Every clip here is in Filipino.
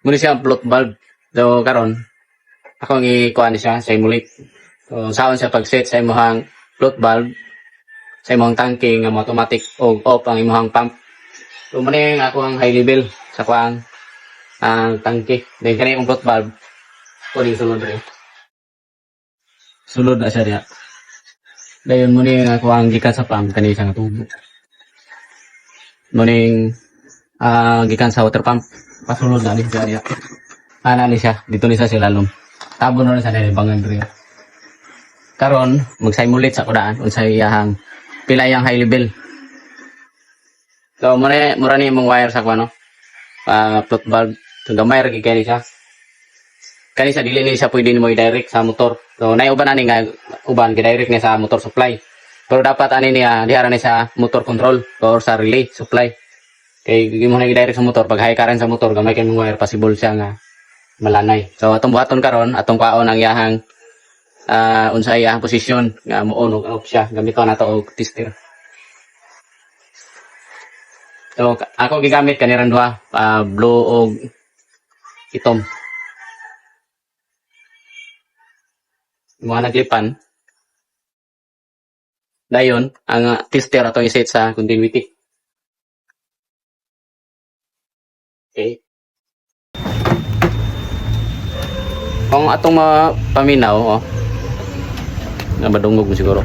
Muna siya float valve. So karon ako ang ikuan siya simulate. So saon siya pag-set sa imong float valve sa imong tangke nga automatic o off ang imong pump. So muna yung ako ang high level sa kuang ang tangke. Then kani yung float valve kuning sulod rin. Sulod na siya diya. Dayon muna yung ako ang gikan sa pump kani siya nga tubo. Muna yung gikan sa water pump pasulod na ni siya diya. Ni siya dito ni sa silalom. Tabo na sa nilibangan rin. Karon mag-simulate sa kudaan unsay iyang pila yang high level. So mura ni imong wire sa kuno. Float valve so gamay ra kay siya. Kani sa dili ni siya pwede nimo i-direct sa motor. So nay uban ani nga uban gi-direct ni sa motor supply. Pero dapat ani niya diha ni sa motor control or sa relay supply. Kay gimo na gi-direct sa motor pag high current sa motor gamay kay mong wire possible siya nga malanay. So atong buhaton karon atong kwaon ang iyahang unsay iyahang posisyon nga mo-on ug off siya gamiton nato og tester. So ako gigamit kanilang duha blue og itom. Mga naglipan. Dayon ang tester atong i-set sa continuity. Okay. Kung atong paminaw, na madungog mo siguro.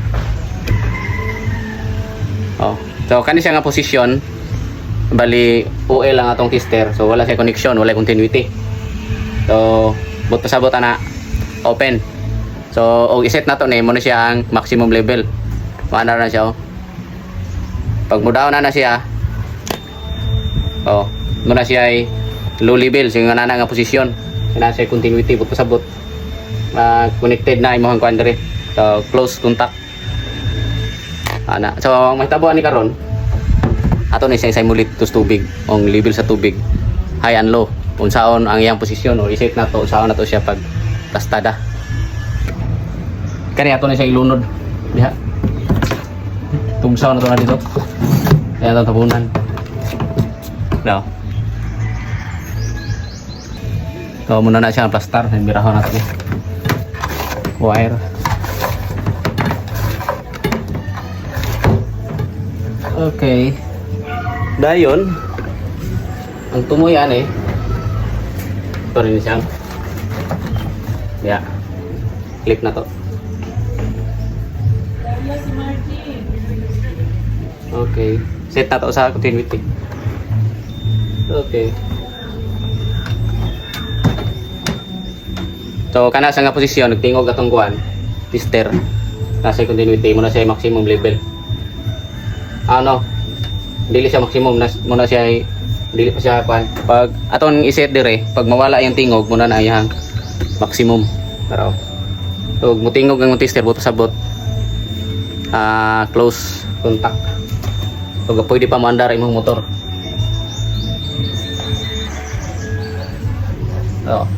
So kani siya nga posisyon, bali OL lang atong tester, so wala siya connection, wala continuity. So buto sa buta na open. So og i-set nato ni mo na siya ang maximum level. Maana na siya. Pag mo down na siya, muna siya ay low level, so nga na nga posisyon. Na siya continuity buto sa but connected na imong kuan dire. So close contact so mahitabo ani karon ato ni siya simulate to tubig ang level sa tubig high and low unsaon ang iyang posisyon o i-set na to unsaon na to siya pag kastada kani ato ni siya ilunod diha tungsaw na to na dito kaya ito tabunan no. So muna na siya ang plastar, birahon natin wire. Okay. Dayon ang tumuyan ito rin siya. Yeah. Clip na to. Okay. Set na to sa continuity. Okay. So kana sa nga posisyon nagtingog atong kuan tester nasa continuity mo na siya maximum level. Dili siya maximum muna siya dili pa siya kuan. Pag aton i-set dire pag mawala yung tingog muna na iyang maximum. Pero so mutingog ang tester buto sabot close contact. So pwede pa maandar imong motor. So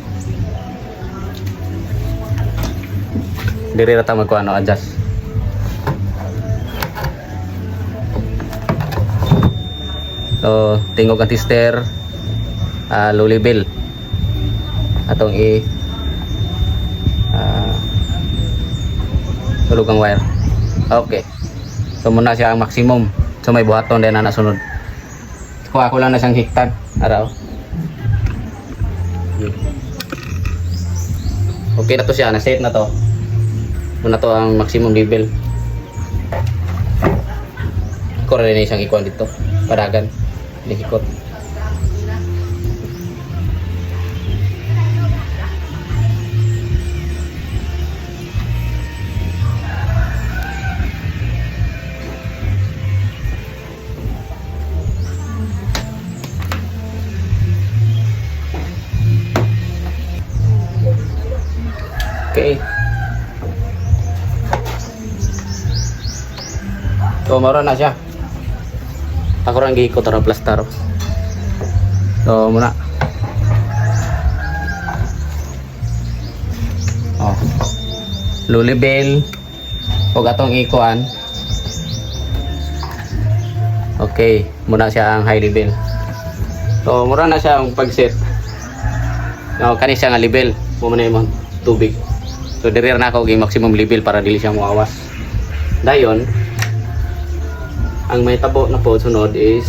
diri ra ta magkuan adjust. So tingog ang tester low level atong sulog ang wire. Okay. So muna siya ang maximum. So may buhaton din na nasunod. Kuha ko lang na siyang hiktan araw. Okay na to siya, na set na to. Muna to ang maximum level. Iko rin isang ikuan dito. Padagan. Likikot. Okay. So mara na siya. Ako rang giikot ra plastar. So muna. Low level og atong ikuan. Okay, muna siya ang high level. So mura na siya ang pag-set. No, kani siya nga level. Mo man imong tubig. So diri na ako gi maximum level para dili siya moawas. Dayon ang may tabo na po sunod is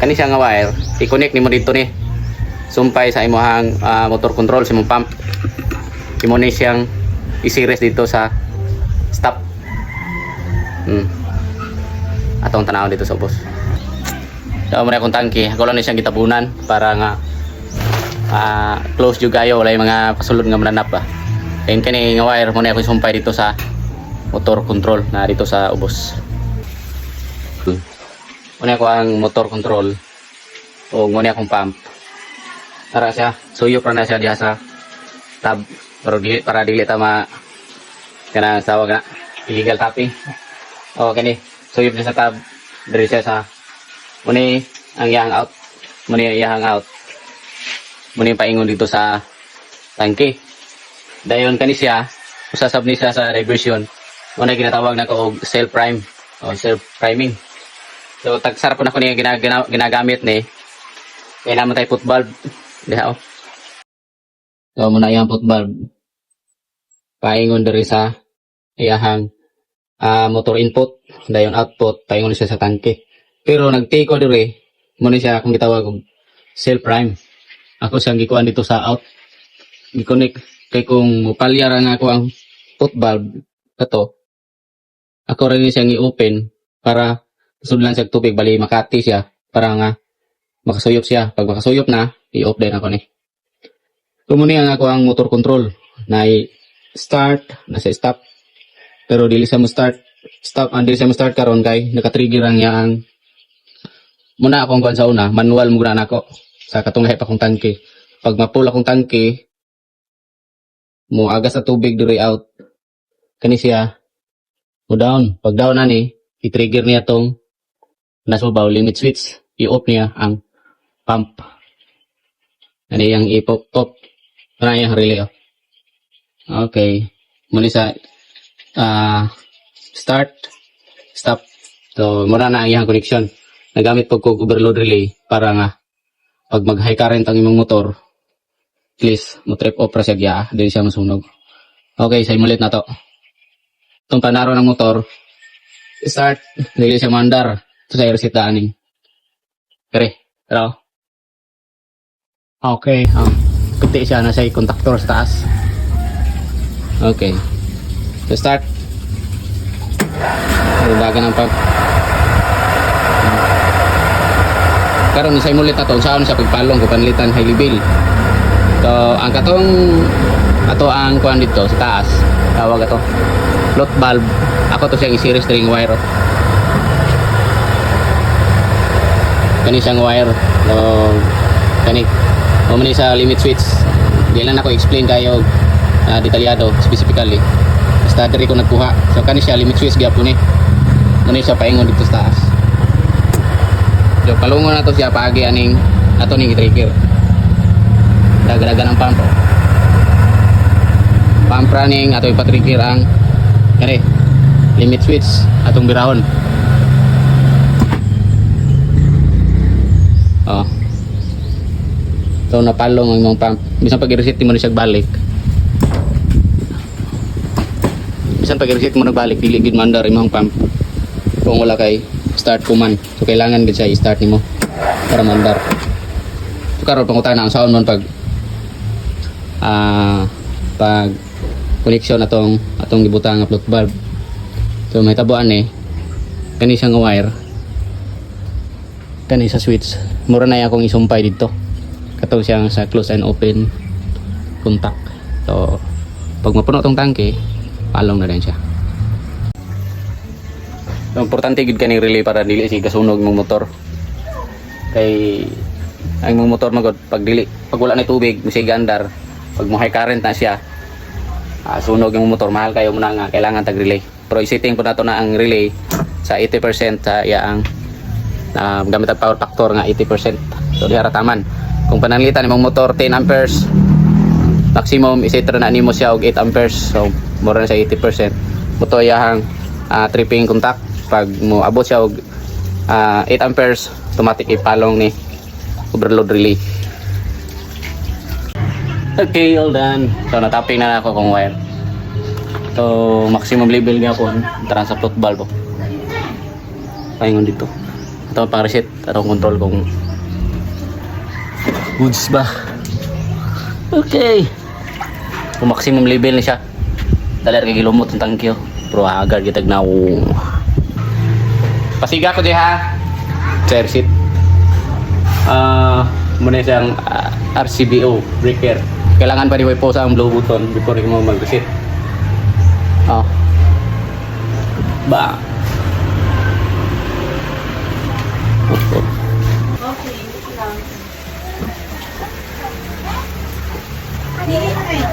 kani siya nga wire, i-connect nimo dito ni sumpay sa imong motor control sa imong pump. Imo ni siyang i-series dito sa stop. Atong tanaw dito sa ubos. Daw mo na akong tangke, ako lang ni siyang gitabunan para nga close jud kayo, wala yung mga pasulod nga mananap ba. Kaya kani nga wire mo na akong sumpay dito sa motor control na dito sa ubos. Muna ko ang motor control o muna akong pump. Para siya, suyok na siya diha sa tab para dili ta kana tawag na illegal tapping. O kani suyok na sa tab diri siya sa muna ang yang out. Muna yang out. Muna paingon dito sa tangke. Dayon kani siya usasab ni siya sa reversion. Muna ginatawag na ko og self prime o self priming. So tagsar po na ko niya ginagamit ni kailangan tayo put valve diha. So muna yung put valve paingon diri sa iyahang motor input dayon output paingon siya sa tangke. Pero nagtake ko diri muna siya akong gitawag og self prime. Ako siyang gikuan dito sa out gi-connect kay kung mupalya ra nga ako ang put valve kato ako rin siyang i-open para sudlan sa tubig bali makati siya para nga makasuyop siya. Pag makasuyop na i-off din ako ni. Kumuni ang ako ang motor control na start na sa stop pero dili sa mo start dili sa mo start karon kay naka-trigger ang yang muna akong kuan sa una manual mo na ako sa katong lahi pa akong tangke. Pag mapul akong tangke mo aga sa tubig diri out kani siya mo down. Pag down na ni i-trigger niya tong nasubaw limit switch, i-off niya ang pump. Ano yung i-pop top para yung relay. Okay, muli sa start stop. So mura na ang iyang connection. Nagamit pag kog overload relay para nga pag mag high current ang imong motor please mo trip off ra siya giya dili siya masunog. Okay, sa imulit na to. Itong panaro ng motor start, dili siya mandar. Ito sa resita aning. Pero okay, puti siya na sa contactor sa taas. Okay. So start. Dagan ang pump. Karon ni sa imulit na to, saan siya pagpalong ko panlitan high level. So ang katong ato ang kuan dito sa taas, tawag ato float valve. Ako to siyang i-series string wire. Kani siyang wire. So kani muna sa limit switch. Di lang ako explain kayo detalyado specifically. Basta diri ko nagkuha. So kani siya limit switch gyapon ni. Muna siya paingon dito sa taas. So palungon na to siya paagi aning ato ning trigger. Dagdagan ang pump. Pump running ato ipa-trigger ang kani limit switch atong birahon. Oh. So napalong ang imong pump. Bisan pag i-reset mo na siya balik. Bisan pag i-reset mo na balik dili gid mandar imong pump. Kung wala kay start command. So kailangan gid siya i-start nimo para mandar. So karon pangutana ang sound man pag pag connection atong gibutang nga float valve. So may tabuan kani siyang wire kani sa switch mura na akong isumpay dito katong siyang sa close and open contact. So pag mapuno tong tangke palong na din siya. So importante gid kaning relay para dili si kasunog mong motor kay ang mong motor magod pag wala na tubig musig andar pag mo high current na siya sunog yung motor mahal kayo muna nga kailangan tag relay. Pero i-setting po nato na ang relay sa 80% sa iyaang gamit ang power factor nga 80%. So diha taman. Kung pananglitan imong motor 10 amperes maximum i-set na nimo siya og 8 amperes. So mura na sa 80%. Buto iyang tripping contact pag mo abot siya og 8 amperes automatic ipalong ni overload relay. Okay, all done. So natapping na ako kung wire. So maximum level nga po tara sa float valve. Paingon dito. Ito pang reset, atong control kung goods ba. Okay. Kung maximum level ni siya. Dalar kay gilumot ang tangkyo. Pero agad gitag na pasiga ko di ha. Sa reset. Muna siyang RCBO breaker. Kailangan pa ni po sa ang blue button before mo mag-reset. Ba. Okay, dili na kayo.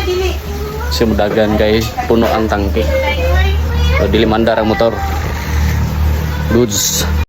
Dili. Simudagan kay puno ang tangke. So, dili mandar ang motor. Goods.